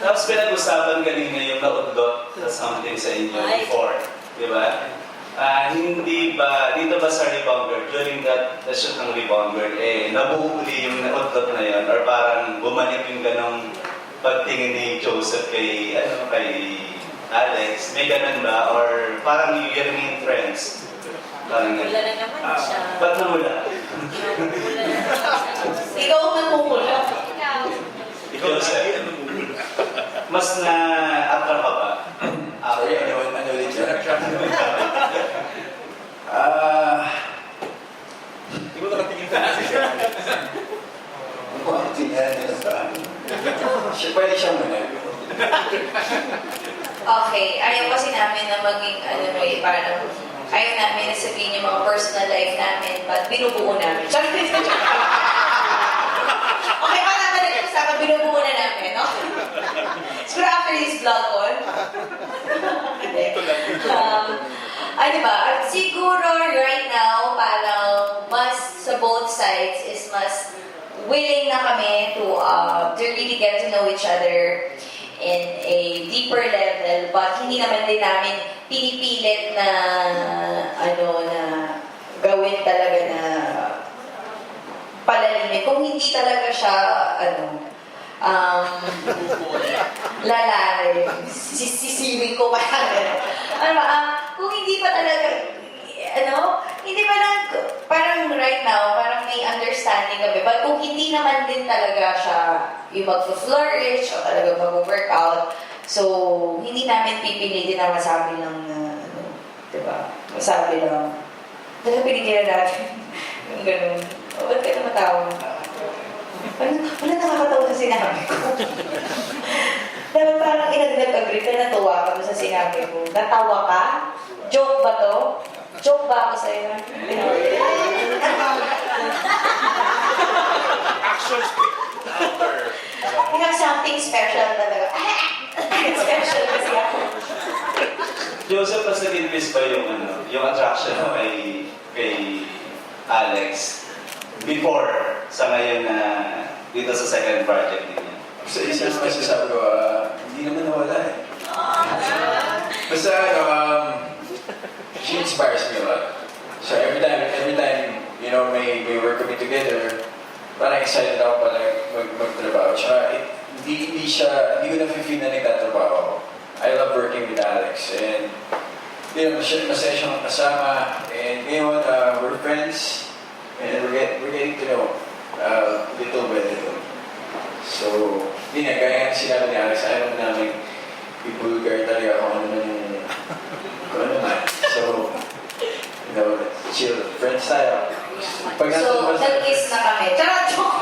Tapos pinag-usapan kanina yung naudlot sa something sa inyo before. Di ba? Hindi ba, dito ba sa Rebounder, during the shoot ng Rebounder, nabuo uli yung naudlot na yun? Or parang bumalik yung ganong pagtingin ni Joseph kay Alex? May ganun ba? Or parang you remain friends? Parang Wala na naman siya. Ba't namula? Wala na naman siya. Ikaw ang namumula. Ikaw, sir. Mas na-attract ka ba? Sorry, ano ulit yun? Hindi ko nakatingin ka na siya. Pwede siya muna. Okay, ayaw kasi namin na maging, parang, ayaw namin na sabihin yung mga personal life namin, but binubuo namin. Okay, pa naman nag-usapan, binubuo na namin, no? Siguro after this vlog on. Diba? At siguro right now, parang mas sa both sides is mas willing na kami to really get to know each other in a deeper level, but hindi naman din namin pinipilit na na gawin talaga na palalimin. Kung hindi talaga siya lalalim, sisiwin ko pa kung hindi pa talaga hindi pa lang, parang right now, parang may understanding kami. But kung hindi naman din talaga siya yung mag-flourish o talaga mag-workout, so hindi namin pipilitin na masabi lang na, diba? Masabi lang. Dahil pinigilan natin. Yung ganun. O, ba't ka na matawa? Wala nakakatawa sa sinabi ko. Dapat parang nag-agree ka, natuwa ka sa sinabi ko. Natawa ka? Joke ba to? Joke ba ako sa'yo? Action speak louder. You have something special talaga. Special kasi ako. Joseph, mas nag-invest ba yung attraction mo kay Alex before sa ngayon na dito sa second project niya? Sa isa masasabi ko, hindi naman nawala eh. Basta, she inspires me a lot. So every time, may work kami together, parang excited ako pala magtrabaho. Tsaka hindi ko na-feel na nagtatrabaho ako. I love working with Alex. And, masaya siyang kasama. And ngayon, we're friends. And we're getting to know little by little. So, yun nga, gaya nga sinabi ni Alex, ayaw namin i-vulgar talaga kung ano man. So, chill, friends tayo. So, nag-kiss na kami. Charot! Joke